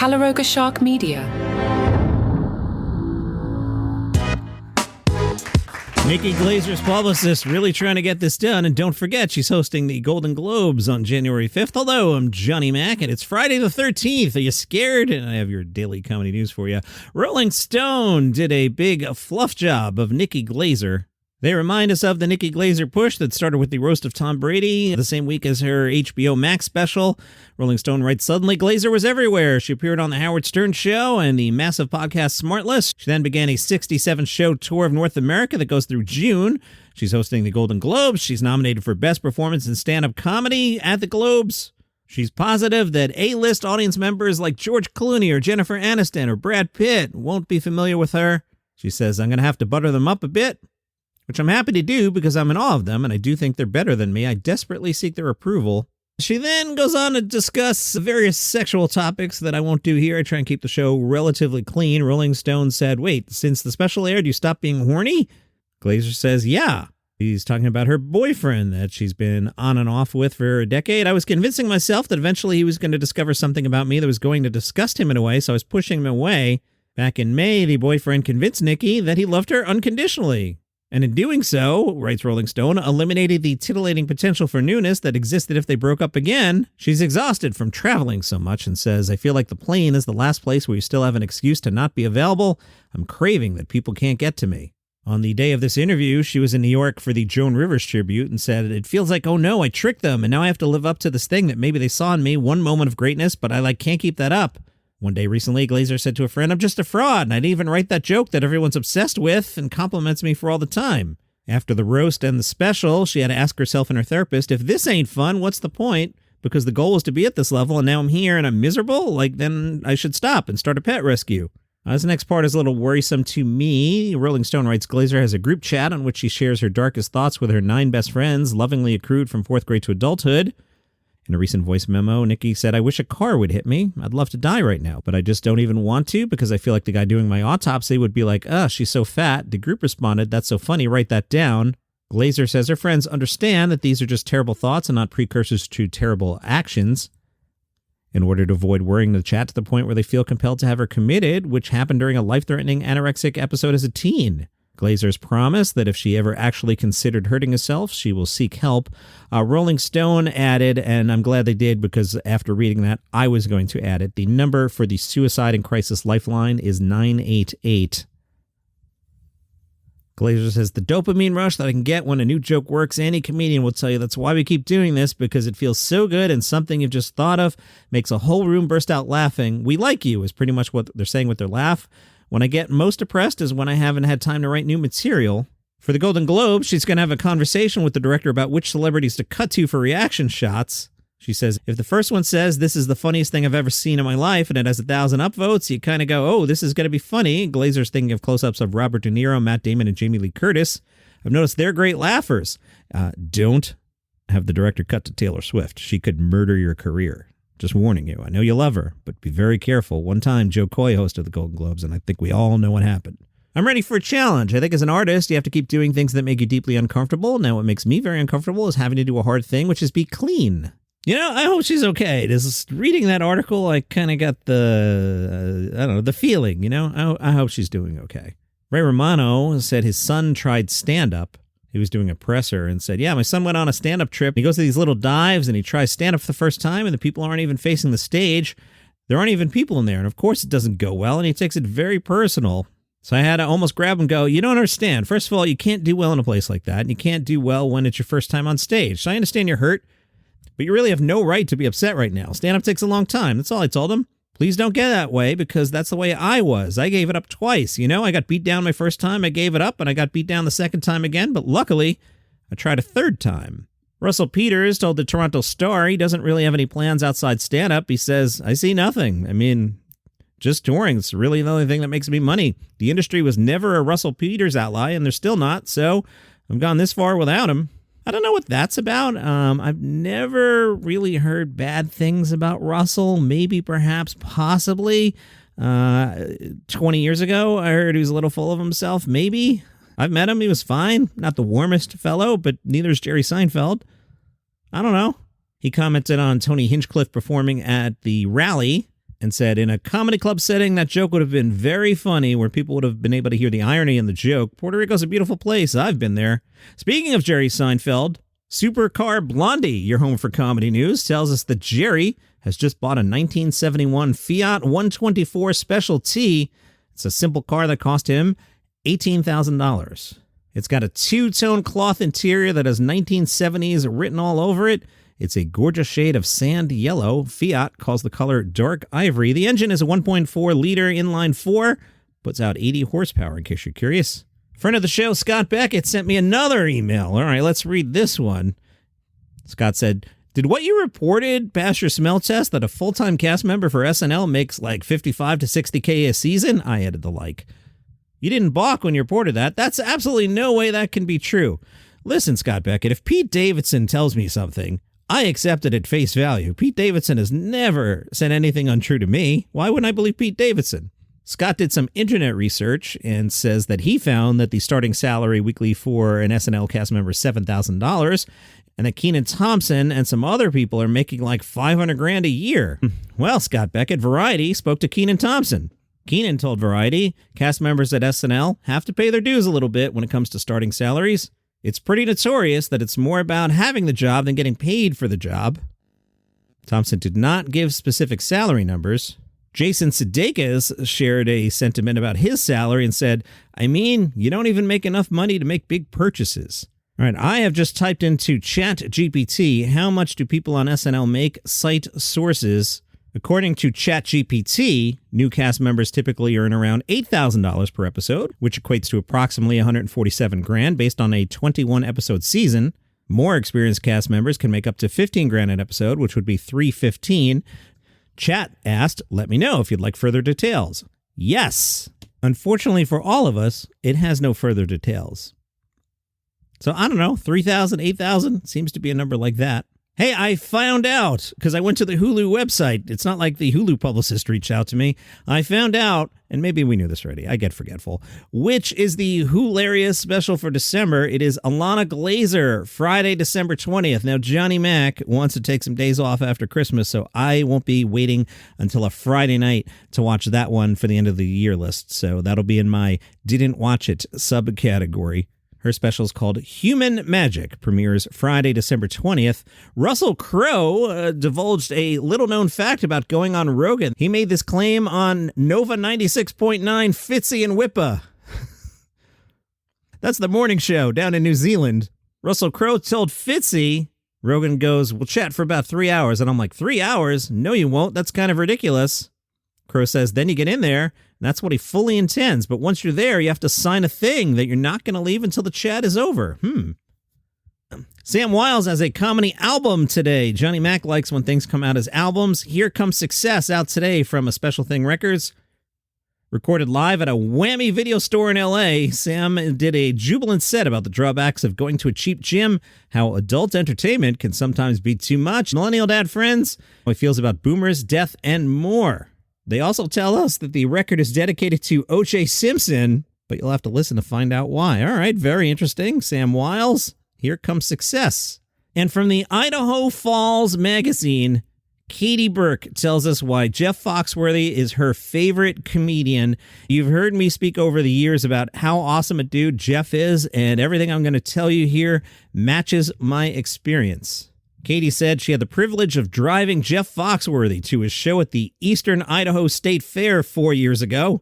Calaroga Shark Media. Nikki Glaser's publicist really trying to get this done, and don't forget she's hosting the Golden Globes on January 5th. Hello, I'm Johnny Mac, and it's Friday the 13th. Are you scared? And I have your daily comedy news for you. Rolling Stone did a big fluff job of Nikki Glaser. They remind us of the Nikki Glaser push that started with the roast of Tom Brady the same week as her HBO Max special. Rolling Stone writes, suddenly Glaser was everywhere. She appeared on the Howard Stern Show and the massive podcast Smartless. She then began a 67-show tour of North America that goes through June. She's hosting the Golden Globes. She's nominated for Best Performance in Stand-Up Comedy at the Globes. She's positive that A-list audience members like George Clooney or Jennifer Aniston or Brad Pitt won't be familiar with her. She says, I'm going to have to butter them up a bit, which I'm happy to do because I'm in awe of them and I do think they're better than me. I desperately seek their approval. She then goes on to discuss various sexual topics that I won't do here. I try and keep the show relatively clean. Rolling Stone said, wait, since the special aired, you stopped being horny? Glaser says, yeah. He's talking about her boyfriend that she's been on and off with for a decade. I was convincing myself that eventually he was going to discover something about me that was going to disgust him in a way, so I was pushing him away. Back in May, the boyfriend convinced Nikki that he loved her unconditionally. And in doing so, writes Rolling Stone, eliminated the titillating potential for newness that existed if they broke up again. She's exhausted from traveling so much and says, I feel like the plane is the last place where you still have an excuse to not be available. I'm craving that people can't get to me. On the day of this interview, she was in New York for the Joan Rivers tribute and said, it feels like, oh no, I tricked them and now I have to live up to this thing that maybe they saw in me, one moment of greatness, but I can't keep that up. One day recently, Glaser said to a friend, I'm just a fraud, and I didn't even write that joke that everyone's obsessed with and compliments me for all the time. After the roast and the special, she had to ask herself and her therapist, if this ain't fun, what's the point? Because the goal was to be at this level, and now I'm here and I'm miserable? Then I should stop and start a pet rescue. This next part is a little worrisome to me. Rolling Stone writes, Glaser has a group chat on which she shares her darkest thoughts with her 9 best friends, lovingly accrued from 4th grade to adulthood. In a recent voice memo, Nikki said, I wish a car would hit me. I'd love to die right now, but I just don't even want to because I feel like the guy doing my autopsy would be like, she's so fat. The group responded, that's so funny, write that down. Glaser says her friends understand that these are just terrible thoughts and not precursors to terrible actions. In order to avoid worrying the chat to the point where they feel compelled to have her committed, which happened during a life-threatening anorexic episode as a teen. Glaser's promised that if she ever actually considered hurting herself, she will seek help. Rolling Stone added, and I'm glad they did because after reading that, I was going to add it. The number for the Suicide and Crisis Lifeline is 988. Glaser says, the dopamine rush that I can get when a new joke works, any comedian will tell you that's why we keep doing this, because it feels so good and something you've just thought of makes a whole room burst out laughing. We like you is pretty much what they're saying with their laugh. When I get most depressed is when I haven't had time to write new material. For the Golden Globes, she's going to have a conversation with the director about which celebrities to cut to for reaction shots. She says, if the first one says, this is the funniest thing I've ever seen in my life, and it has 1,000 upvotes, you kind of go, oh, this is going to be funny. Glaser's thinking of close-ups of Robert De Niro, Matt Damon, and Jamie Lee Curtis. I've noticed they're great laughers. Don't have the director cut to Taylor Swift. She could murder your career. Just warning you. I know you love her, but be very careful. One time, Joe Coy hosted the Golden Globes, and I think we all know what happened. I'm ready for a challenge. I think as an artist, you have to keep doing things that make you deeply uncomfortable. Now, what makes me very uncomfortable is having to do a hard thing, which is be clean. I hope she's okay. Just reading that article, I kind of got the feeling, I hope she's doing okay. Ray Romano said his son tried stand-up. He was doing a presser and said, yeah, my son went on a stand-up trip. He goes to these little dives and he tries stand-up for the first time and the people aren't even facing the stage. There aren't even people in there. And of course it doesn't go well and he takes it very personal. So I had to almost grab him and go, you don't understand. First of all, you can't do well in a place like that. And you can't do well when it's your first time on stage. So I understand you're hurt, but you really have no right to be upset right now. Stand-up takes a long time. That's all I told him. Please don't get that way because that's the way I was. I gave it up twice. I got beat down my first time. I gave it up and I got beat down the second time again. But luckily, I tried a third time. Russell Peters told the Toronto Star he doesn't really have any plans outside stand-up. He says, I see nothing. Just touring. It's really the only thing that makes me money. The industry was never a Russell Peters ally and they're still not. So I've gone this far without him. I don't know what that's about. I've never really heard bad things about Russell. Maybe, perhaps, possibly. 20 years ago, I heard he was a little full of himself. Maybe. I've met him. He was fine. Not the warmest fellow, but neither is Jerry Seinfeld. I don't know. He commented on Tony Hinchcliffe performing at the rally and said, in a comedy club setting, that joke would have been very funny where people would have been able to hear the irony in the joke. Puerto Rico's a beautiful place. I've been there. Speaking of Jerry Seinfeld, Supercar Blondie, your home for comedy news, tells us that Jerry has just bought a 1971 Fiat 124 Special T. It's a simple car that cost him $18,000. It's got a two-tone cloth interior that has 1970s written all over it. It's a gorgeous shade of sand yellow. Fiat calls the color dark ivory. The engine is a 1.4-liter inline-4, puts out 80 horsepower, in case you're curious. Friend of the show, Scott Beckett, sent me another email. All right, let's read this one. Scott said, did what you reported pass your smell test that a full-time cast member for SNL makes like 55 to 60K a season? I added the like. You didn't balk when you reported that. That's absolutely no way that can be true. Listen, Scott Beckett, if Pete Davidson tells me something, I accept it at face value. Pete Davidson has never said anything untrue to me. Why wouldn't I believe Pete Davidson? Scott did some internet research and says that he found that the starting salary weekly for an SNL cast member is $7,000 and that Kenan Thompson and some other people are making like $500,000 a year. Well, Scott Beckett, Variety spoke to Kenan Thompson. Kenan told Variety cast members at SNL have to pay their dues a little bit when it comes to starting salaries. It's pretty notorious that it's more about having the job than getting paid for the job. Thompson did not give specific salary numbers. Jason Sudeikis shared a sentiment about his salary and said, I mean, you don't even make enough money to make big purchases. All right, I have just typed into ChatGPT, how much do people on SNL make? Cite sources. According to ChatGPT, new cast members typically earn around $8,000 per episode, which equates to approximately $147,000 based on a 21-episode season. More experienced cast members can make up to $15,000 an episode, which would be $315,000. Chat asked, let me know if you'd like further details. Yes. Unfortunately for all of us, it has no further details. So I don't know, 3,000, 8,000 seems to be a number like that. Hey, I found out, because I went to the Hulu website. It's not like the Hulu publicist reached out to me. I found out, and maybe we knew this already, I get forgetful, which is the hilarious special for December. It is Nikki Glaser, Friday, December 20th. Now, Johnny Mac wants to take some days off after Christmas, so I won't be waiting until a Friday night to watch that one for the end of the year list. So that'll be in my didn't watch it subcategory. Her special is called Human Magic, premieres Friday, December 20th. Russell Crowe divulged a little-known fact about going on Rogan. He made this claim on Nova 96.9 Fitzy and Whippa. That's the morning show down in New Zealand. Russell Crowe told Fitzy, Rogan goes, we'll chat for about 3 hours. And I'm like, 3 hours? No, you won't. That's kind of ridiculous. Crowe says, then you get in there. That's what he fully intends. But once you're there, you have to sign a thing that you're not going to leave until the chat is over. Sam Wiles has a comedy album today. Johnny Mac likes when things come out as albums. Here Comes Success out today from A Special Thing Records. Recorded live at a Whammy video store in L.A., Sam did a jubilant set about the drawbacks of going to a cheap gym, how adult entertainment can sometimes be too much, millennial dad friends, how he feels about boomers, death, and more. They also tell us that the record is dedicated to O.J. Simpson, but you'll have to listen to find out why. All right, very interesting. Sam Wiles, Here Comes Success. And from the Idaho Falls magazine, Katie Burke tells us why Jeff Foxworthy is her favorite comedian. You've heard me speak over the years about how awesome a dude Jeff is, and everything I'm going to tell you here matches my experience. Katie said she had the privilege of driving Jeff Foxworthy to his show at the Eastern Idaho State Fair 4 years ago.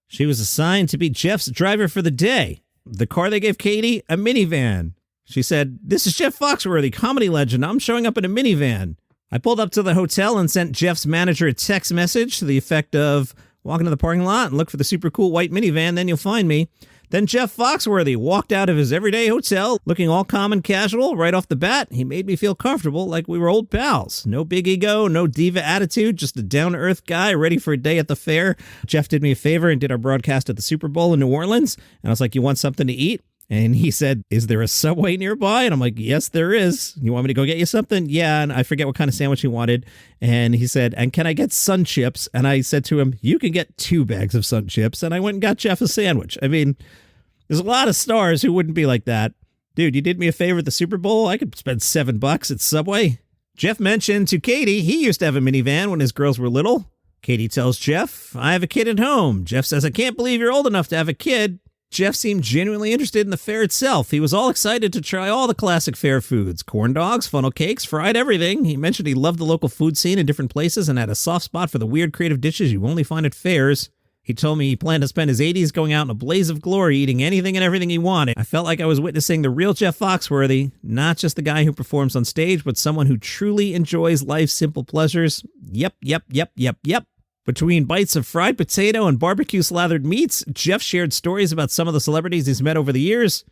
She was assigned to be Jeff's driver for the day. The car they gave Katie, a minivan. She said, this is Jeff Foxworthy, comedy legend. I'm showing up in a minivan. I pulled up to the hotel and sent Jeff's manager a text message to the effect of, walk into the parking lot and look for the super cool white minivan, then you'll find me. Then Jeff Foxworthy walked out of his everyday hotel looking all calm and casual right off the bat. He made me feel comfortable like we were old pals. No big ego, no diva attitude, just a down-to-earth guy ready for a day at the fair. Jeff did me a favor and did our broadcast at the Super Bowl in New Orleans. And I was like, you want something to eat? And he said, is there a Subway nearby? And I'm like, yes, there is. You want me to go get you something? Yeah. And I forget what kind of sandwich he wanted. And he said, and can I get Sun Chips? And I said to him, you can get 2 bags of Sun Chips. And I went and got Jeff a sandwich. I mean, there's a lot of stars who wouldn't be like that. Dude, you did me a favor at the Super Bowl. I could spend $7 at Subway. Jeff mentioned to Katie he used to have a minivan when his girls were little. Katie tells Jeff, I have a kid at home. Jeff says, I can't believe you're old enough to have a kid. Jeff seemed genuinely interested in the fair itself. He was all excited to try all the classic fair foods, corn dogs, funnel cakes, fried everything. He mentioned he loved the local food scene in different places and had a soft spot for the weird creative dishes you only find at fairs. He told me he planned to spend his 80s going out in a blaze of glory, eating anything and everything he wanted. I felt like I was witnessing the real Jeff Foxworthy, not just the guy who performs on stage, but someone who truly enjoys life's simple pleasures. Yep. Between bites of fried potato and barbecue-slathered meats, Jeff shared stories about some of the celebrities he's met over the years.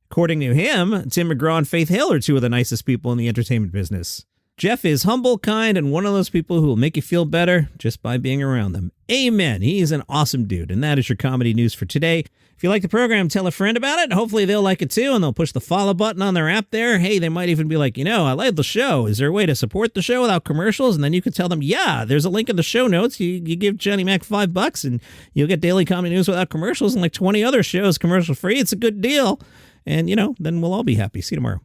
According to him, Tim McGraw and Faith Hill are two of the nicest people in the entertainment business. Jeff is humble, kind, and one of those people who will make you feel better just by being around them. Amen. He's an awesome dude. And that is your comedy news for today. If you like the program, tell a friend about it. Hopefully they'll like it too, and they'll push the follow button on their app there. Hey, they might even be like, I like the show. Is there a way to support the show without commercials? And then you could tell them, yeah, there's a link in the show notes. You give Johnny Mac $5 and you'll get daily comedy news without commercials and like 20 other shows commercial free. It's a good deal. And, then we'll all be happy. See you tomorrow.